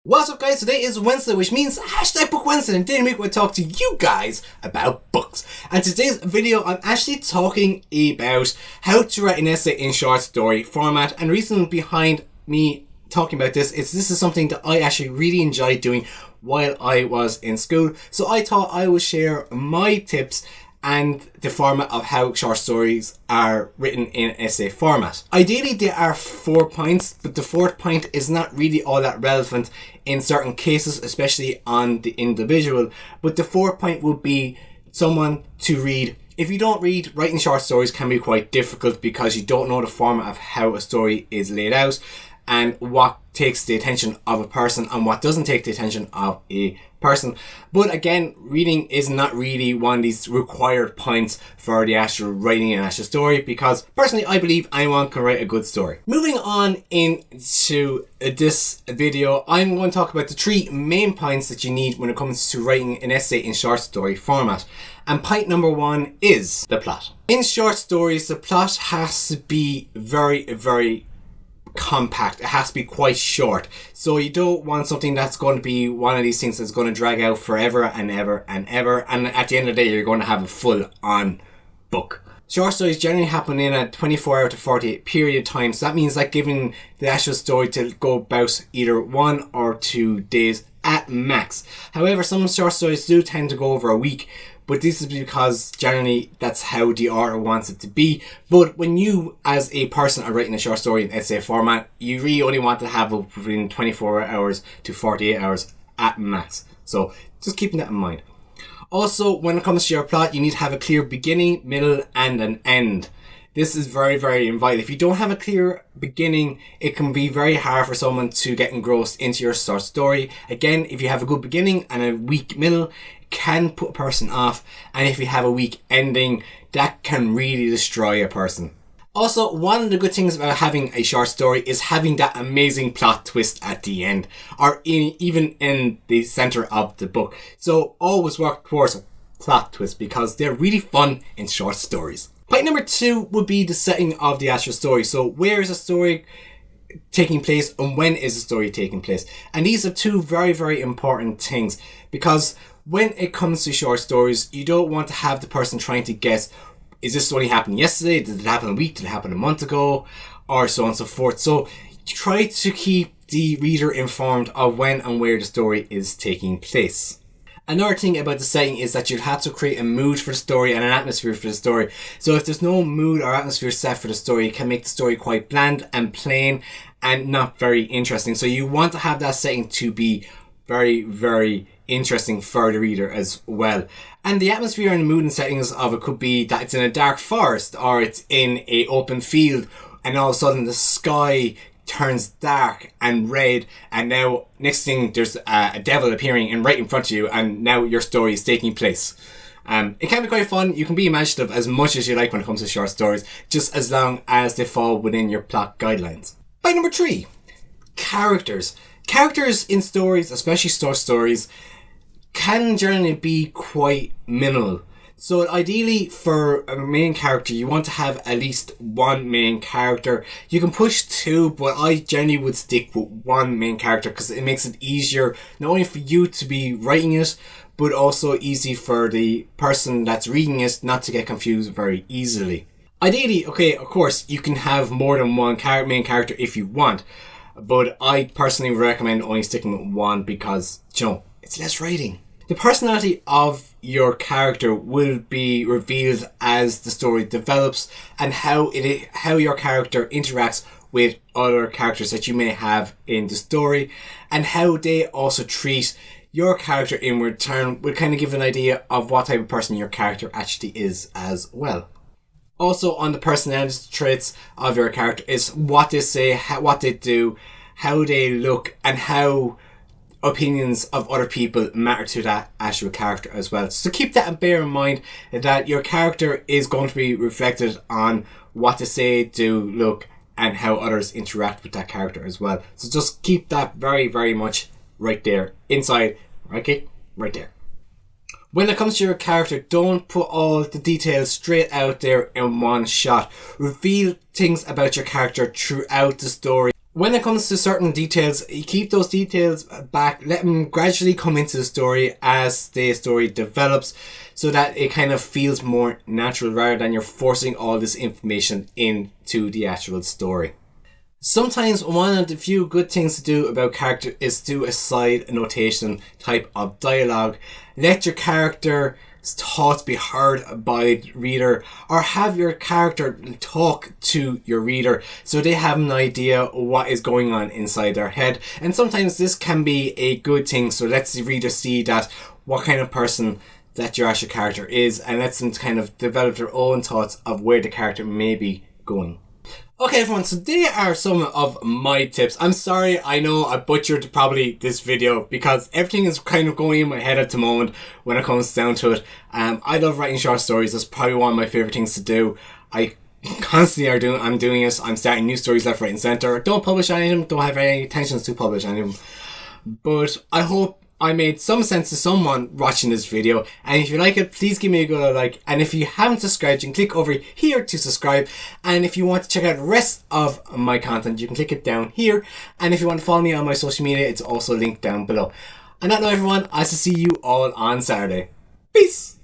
What's up guys, today is Wednesday, which means hashtag Book Wednesday, and today we're going to talk to you guys about books. And today's video, I'm actually talking about how to write an essay in short story format. And the reason behind me talking about this is something that I actually really enjoyed doing while I was in school. So I thought I would share my tips and the format of how short stories are written in essay format. Ideally there are 4 points, but the fourth point is not really all that relevant in certain cases, especially on the individual. But the fourth point would be someone to read. If you don't read, writing short stories can be quite difficult because you don't know the format of how a story is laid out and what takes the attention of a person and what doesn't take the attention of a person. But again, reading is not really one of these required points for the actual writing an actual story, because personally I believe anyone can write a good story. Moving on into this video, I'm going to talk about the 3 main points that you need when it comes to writing an essay in short story format. And point number 1 is the plot. In short stories, the plot has to be very compact. It has to be quite short. So you don't want something that's going to be one of these things that's going to drag out forever and ever and ever, and at the end of the day you're going to have a full-on book. Short stories generally happen in a 24-hour to 48 period time, so that means like giving the actual story to go about either 1 or 2 days at max. However, some short stories do tend to go over a week, but this is because generally that's how the author wants it to be. But when you as a person are writing a short story in essay format, you really only want to have it within 24 hours to 48 hours at max. So just keeping that in mind. Also, when it comes to your plot, you need to have a clear beginning, middle and an end. This is very vital. If you don't have a clear beginning, it can be very hard for someone to get engrossed into your short story. Again, if you have a good beginning and a weak middle, can put a person off, and if you have a weak ending, that can really destroy a person. Also, one of the good things about having a short story is having that amazing plot twist at the end, or even in the center of the book. So always work towards a plot twist because they're really fun in short stories. Point number 2 would be the setting of the actual story. So where is the story taking place and when is the story taking place? And these are 2 very important things, because when it comes to short stories, you don't want to have the person trying to guess, is this only happened yesterday? Did it happen a week? Did it happen a month ago? Or so on and so forth. So try to keep the reader informed of when and where the story is taking place. Another thing about the setting is that you'll have to create a mood for the story and an atmosphere for the story. So if there's no mood or atmosphere set for the story, it can make the story quite bland and plain and not very interesting. So you want to have that setting to be very interesting for the reader as well. And the atmosphere and the mood and settings of it could be that it's in a dark forest, or it's in a open field, and all of a sudden the sky turns dark and red, and now next thing there's a devil appearing right in front of you, and now your story is taking place. It can be quite fun. You can be imaginative as much as you like when it comes to short stories, just as long as they fall within your plot guidelines. Point number 3, characters. Characters in stories, especially short stories, can generally be quite minimal. So ideally for a main character, you want to have at least 1 main character. You can push 2, but I generally would stick with 1 main character because it makes it easier not only for you to be writing it, but also easy for the person that's reading it not to get confused very easily. Ideally, okay, of course, you can have more than 1 main character if you want, but I personally recommend only sticking with 1 because, you know, it's less writing. The personality of your character will be revealed as the story develops, and how your character interacts with other characters that you may have in the story, and how they also treat your character in return will kind of give an idea of what type of person your character actually is as well. Also on the personality traits of your character is what they say, what they do, how they look, and how opinions of other people matter to that actual character as well. So keep that and bear in mind that your character is going to be reflected on what they say, do, look, and how others interact with that character as well. So just keep that very much right there inside, okay, right there. When it comes to your character, don't put all the details straight out there in one shot. Reveal things about your character throughout the story. When it comes to certain details, you keep those details back, let them gradually come into the story as the story develops, so that it kind of feels more natural rather than you're forcing all this information into the actual story. Sometimes one of the few good things to do about character is do a side notation type of dialogue. Let your character's thoughts be heard by the reader, or have your character talk to your reader so they have an idea what is going on inside their head. And sometimes this can be a good thing, so lets the reader see that what kind of person that your actual character is, and lets them kind of develop their own thoughts of where the character may be going. Okay everyone, so they are some of my tips. I'm sorry, I know I butchered probably this video because everything is kind of going in my head at the moment when it comes down to it. I love writing short stories. That's probably one of my favourite things to do. I constantly I'm doing it. I'm starting new stories left, right and centre. Don't publish any of them, don't have any intentions to publish any of them. But I hope I made some sense to someone watching this video, and if you like it, please give me a good like, and if you haven't subscribed, you can click over here to subscribe, and if you want to check out the rest of my content, you can click it down here, and if you want to follow me on my social media, it's also linked down below. On that note everyone, I'll see you all on Saturday. Peace!